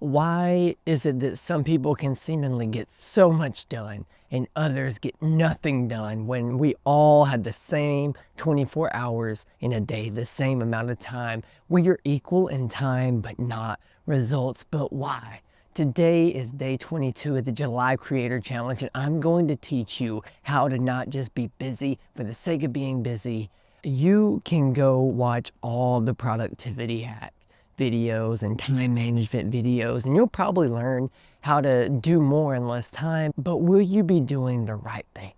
Why is it that some people can seemingly get so much done and others get nothing done when we all had the same 24 hours in a day, the same amount of time? We are equal in time, but not results. But why? Today is day 22 of the July Creator Challenge, and I'm going to teach you how to not just be busy for the sake of being busy. You can go watch all the productivity hacks videos and time management videos, and you'll probably learn how to do more in less time, but will you be doing the right thing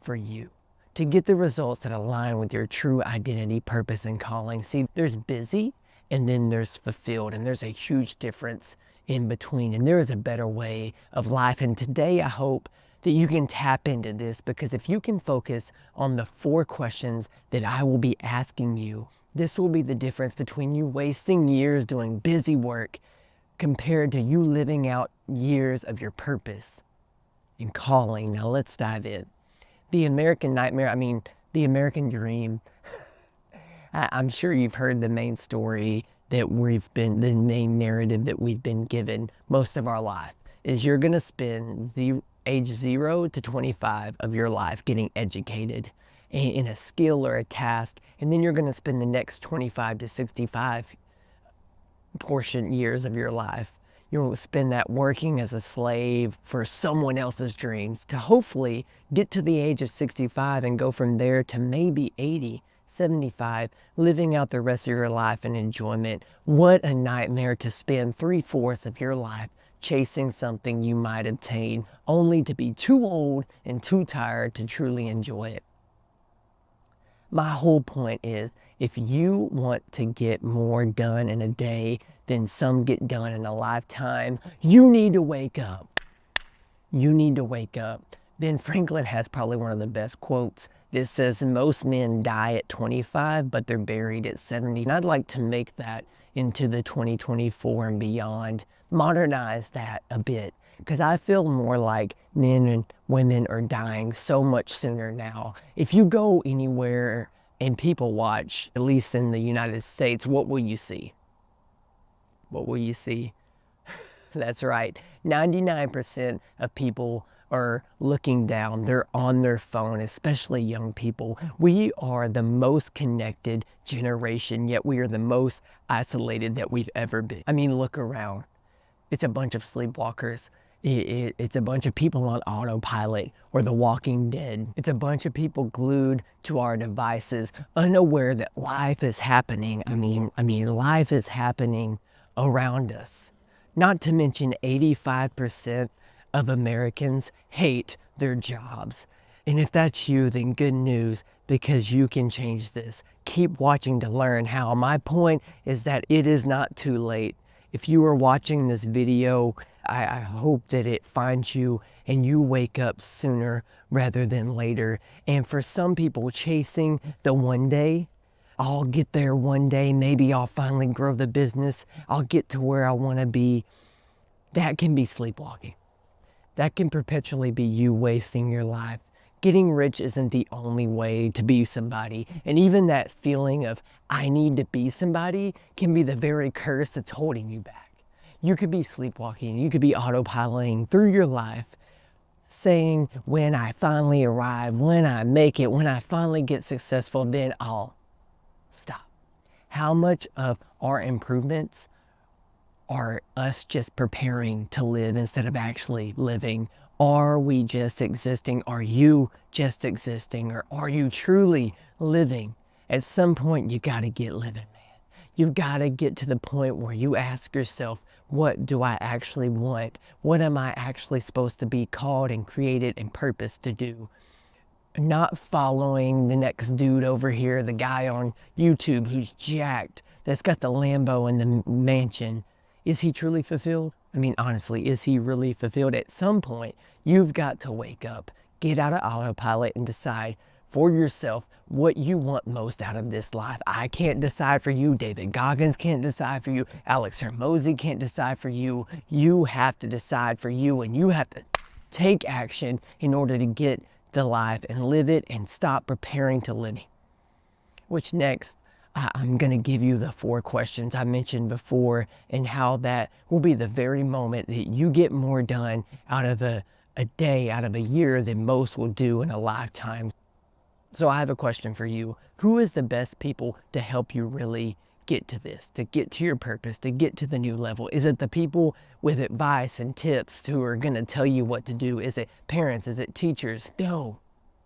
for you to get the results that align with your true identity, purpose, and calling? See, there's busy and then there's fulfilled, and there's a huge difference in between, and there is a better way of life. And today I hope that you can tap into this, because if you can focus on the 4 questions that I will be asking you, this will be the difference between you wasting years doing busy work compared to you living out years of your purpose and calling. Now let's dive in. The American nightmare, the American dream. I'm sure you've heard the main story that the main narrative that we've been given most of our life is you're going to spend age 0 to 25 of your life getting educated in a skill or a task, and then you're going to spend the next 25 to 65 years of your life. You'll spend that working as a slave for someone else's dreams to hopefully get to the age of 65 and go from there to maybe 80, 75, living out the rest of your life in enjoyment. What a nightmare to spend 3/4 of your life chasing something you might obtain, only to be too old and too tired to truly enjoy it. My whole point is, if you want to get more done in a day than some get done in a lifetime, you need to wake up. You need to wake up. Ben Franklin has probably one of the best quotes that says, most men die at 25, but they're buried at 70. And I'd like to make that into the 2024 and beyond, modernize that a bit, because I feel more like men and women are dying so much sooner now. If you go anywhere and people watch, at least in the United States, what will you see? What will you see? That's right. 99% of people are looking down. They're on their phone, especially young people. We are the most connected generation, yet we are the most isolated that we've ever been. Look around. It's a bunch of sleepwalkers. It's a bunch of people on autopilot or The Walking Dead. It's a bunch of people glued to our devices, unaware that life is happening. Life is happening around us. Not to mention 85% of Americans hate their jobs. And if that's you, then good news, because you can change this. Keep watching to learn how. My point is that it is not too late. If you are watching this video, I hope that it finds you and you wake up sooner rather than later. And for some people, chasing the one day, I'll get there one day, maybe I'll finally grow the business, I'll get to where I want to be, that can be sleepwalking. That can perpetually be you wasting your life. Getting rich isn't the only way to be somebody. And even that feeling of, I need to be somebody, can be the very curse that's holding you back. You could be sleepwalking, you could be autopiloting through your life, saying, when I finally arrive, when I make it, when I finally get successful, then I'll stop. How much of our improvements are us just preparing to live instead of actually living? Are we just existing? Are you just existing? Or are you truly living? At some point, you got to get living, man. You've got to get to the point where you ask yourself, what do I actually want? What am I actually supposed to be called and created and purposed to do? Not following the next dude over here, the guy on YouTube who's jacked, that's got the Lambo and the mansion. Is he truly fulfilled? Honestly, is he really fulfilled? At some point, you've got to wake up, get out of autopilot, and decide for yourself what you want most out of this life. I can't decide for you. David Goggins can't decide for you. Alex Hermosi can't decide for you. You have to decide for you, and you have to take action in order to get the life and live it and stop preparing to live it. Which next, I'm going to give you the 4 questions I mentioned before, and how that will be the very moment that you get more done out of a day, out of a year, than most will do in a lifetime. So I have a question for you. Who is the best people to help you really get to this, to get to your purpose, to get to the new level? Is it the people with advice and tips who are going to tell you what to do? Is it parents? Is it teachers? No.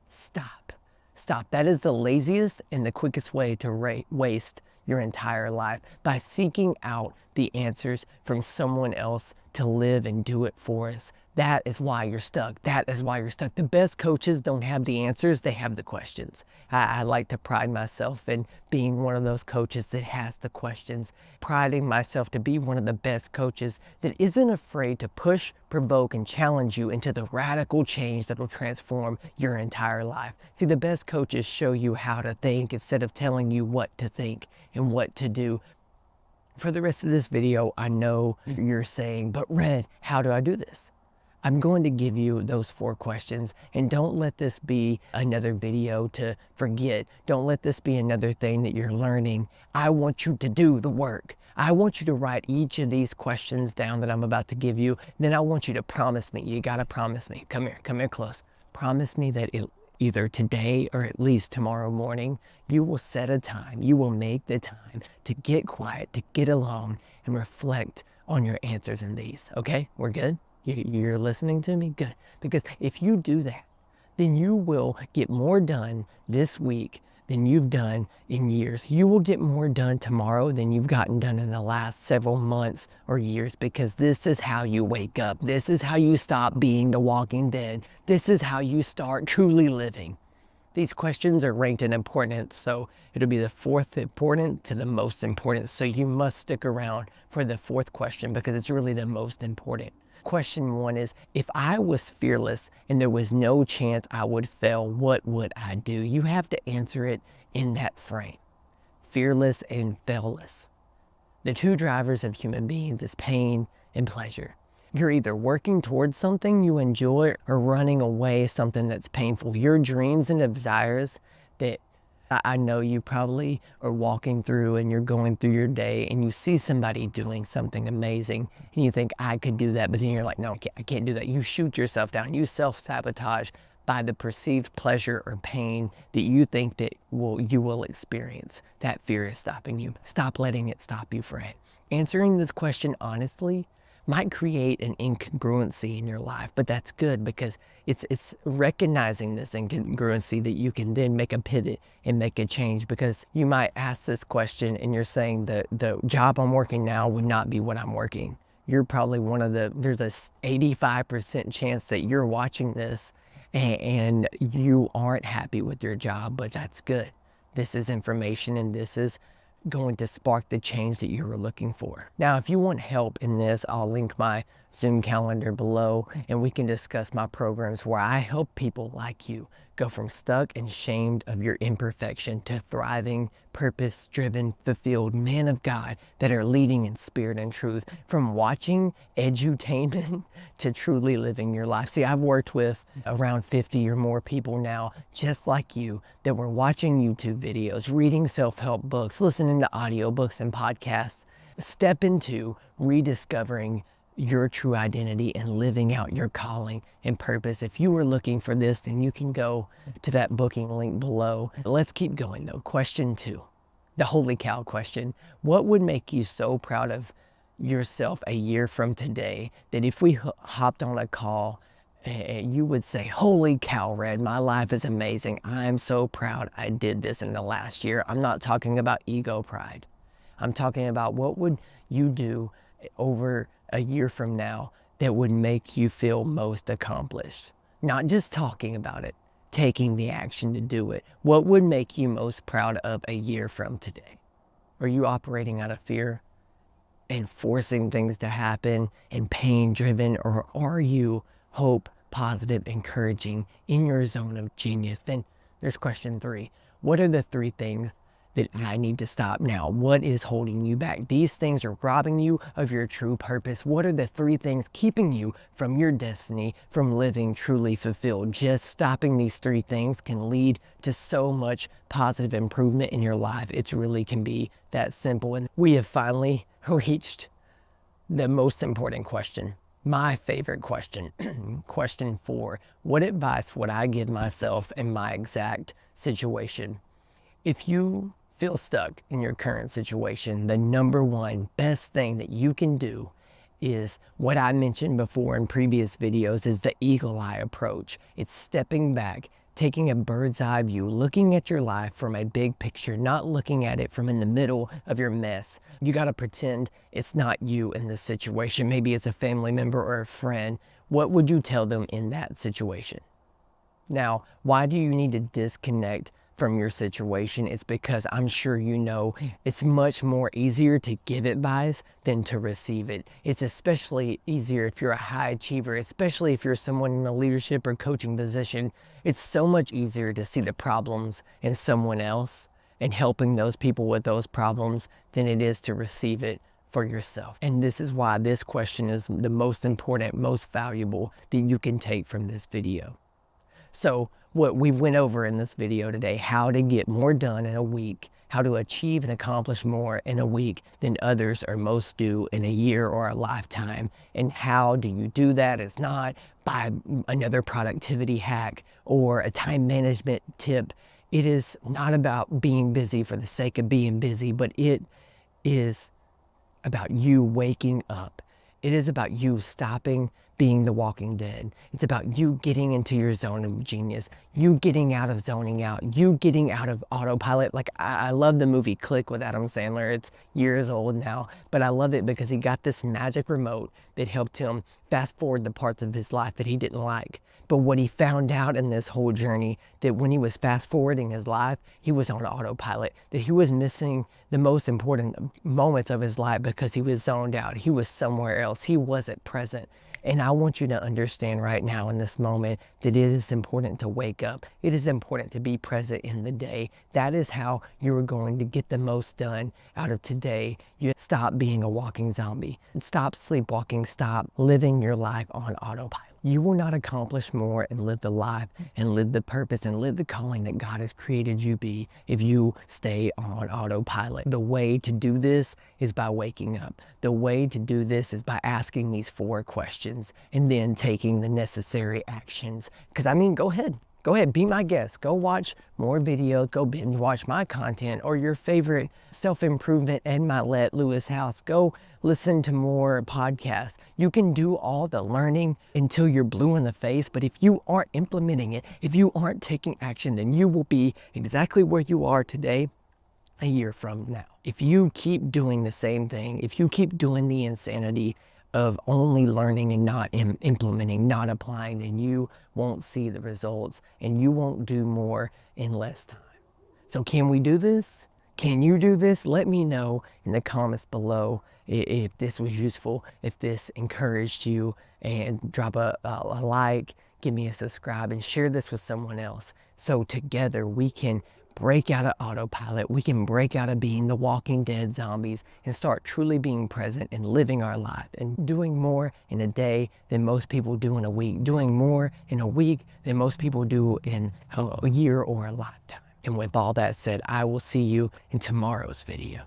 Stop. Stop. That is the laziest and the quickest way to waste your entire life, by seeking out the answers from someone else to live and do it for us. That is why you're stuck. That is why you're stuck. The best coaches don't have the answers, they have the questions. I like to pride myself in being one of those coaches that has the questions, priding myself to be one of the best coaches that isn't afraid to push, provoke, and challenge you into the radical change that will transform your entire life. See, the best coaches show you how to think instead of telling you what to think and what to do. For the rest of this video, I know you're saying, but Red, how do I do this? I'm going to give you those 4 questions, and don't let this be another video to forget. Don't let this be another thing that you're learning. I want you to do the work. I want you to write each of these questions down that I'm about to give you. Then I want you to promise me. You got to promise me. Come here close. Promise me that either today or at least tomorrow morning, you will set a time. You will make the time to get quiet, to get alone, and reflect on your answers in these. Okay? We're good? You're listening to me? Good. Because if you do that, then you will get more done this week than you've done in years. You will get more done tomorrow than you've gotten done in the last several months or years, because this is how you wake up. This is how you stop being the walking dead. This is how you start truly living. These questions are ranked in importance, so it'll be the 4th important to the most important. So you must stick around for the 4th question, because it's really the most important. Question 1 is, if I was fearless and there was no chance I would fail, what would I do? You have to answer it in that frame. Fearless and failless. The 2 drivers of human beings is pain and pleasure. You're either working towards something you enjoy or running away something that's painful. Your dreams and desires that I know you probably are walking through, and you're going through your day and you see somebody doing something amazing and you think, I could do that, but then you're like, no, I can't do that. You shoot yourself down. You self-sabotage by the perceived pleasure or pain that you think that you will experience. That fear is stopping you. Stop letting it stop you, friend. Answering this question honestly might create an incongruency in your life, but that's good, because it's recognizing this incongruency that you can then make a pivot and make a change. Because you might ask this question and you're saying the job I'm working now would not be what I'm working. You're probably there's a 85% chance that you're watching this and you aren't happy with your job, but that's good. This is information, and this is going to spark the change that you were looking for. Now, if you want help in this, I'll link my Zoom calendar below, and we can discuss my programs where I help people like you go from stuck and shamed of your imperfection to thriving, purpose-driven, fulfilled men of God that are leading in spirit and truth, from watching edutainment to truly living your life. See, I've worked with around 50 or more people now, just like you, that were watching YouTube videos, reading self-help books, listening to audiobooks and podcasts. Step into rediscovering your true identity and living out your calling and purpose. If you were looking for this, then you can go to that booking link below. Let's keep going though. Question 2, the holy cow question. What would make you so proud of yourself a year from today that if we hopped on a call, you would say, holy cow, Red, my life is amazing. I'm so proud I did this in the last year. I'm not talking about ego pride. I'm talking about what would you do over a year from now that would make you feel most accomplished. Not just talking about it, taking the action to do it. What would make you most proud of a year from today? Are you operating out of fear and forcing things to happen and pain driven, or are you hope, positive, encouraging, in your zone of genius? Then there's question 3. What are the 3 things that I need to stop now? What is holding you back? These things are robbing you of your true purpose. What are the 3 things keeping you from your destiny, from living truly fulfilled? Just stopping these 3 things can lead to so much positive improvement in your life. It really can be that simple. And we have finally reached the most important question. My favorite question, question 4. What advice would I give myself in my exact situation? If you feel stuck in your current situation, the number one best thing that you can do is what I mentioned before in previous videos, is the eagle eye approach. It's stepping back, taking a bird's eye view, looking at your life from a big picture, not looking at it from in the middle of your mess. You got to pretend it's not you in this situation. Maybe it's a family member or a friend. What would you tell them in that situation? Now, why do you need to disconnect from your situation? It's because I'm sure you know it's much more easier to give advice than to receive it. It's especially easier if you're a high achiever, especially if you're someone in a leadership or coaching position. It's so much easier to see the problems in someone else and helping those people with those problems than it is to receive it for yourself. And this is why this question is the most important, most valuable that you can take from this video. So what we went over in this video today, how to get more done in a week, how to achieve and accomplish more in a week than others or most do in a year or a lifetime. And how do you do that? It's not by another productivity hack or a time management tip. It is not about being busy for the sake of being busy, but it is about you waking up. It is about you stopping being the walking dead. It's about you getting into your zone of genius, you getting out of zoning out, you getting out of autopilot. Like I love the movie Click with Adam Sandler. It's years old now, but I love it because he got this magic remote that helped him fast forward the parts of his life that he didn't like. But what he found out in this whole journey, that when he was fast forwarding his life, he was on autopilot, that he was missing the most important moments of his life because he was zoned out. He was somewhere else. He wasn't present. And I want you to understand right now in this moment that it is important to wake up. It is important to be present in the day. That is how you're going to get the most done out of today. You stop being a walking zombie. Stop sleepwalking. Stop living your life on autopilot. You will not accomplish more and live the life and live the purpose and live the calling that God has created you be if you stay on autopilot. The way to do this is by waking up. The way to do this is by asking these 4 questions and then taking the necessary actions. Because I mean, go ahead, be my guest. Go watch more videos, go binge watch my content or your favorite self-improvement Ed Milet, Lewis House. Go listen to more podcasts. You can do all the learning until you're blue in the face, but if you aren't implementing it, if you aren't taking action, then you will be exactly where you are today a year from now. If you keep doing the same thing, if you keep doing the insanity of only learning and not implementing, not applying, then you won't see the results and you won't do more in less time. So can we do this? Can you do this? Let me know in the comments below if this was useful, if this encouraged you, and drop a like, give me a subscribe, and share this with someone else. So together we can break out of autopilot, we can break out of being the walking dead zombies and start truly being present and living our life and doing more in a day than most people do in a week, doing more in a week than most people do in a year or a lifetime. And with all that said, I will see you in tomorrow's video.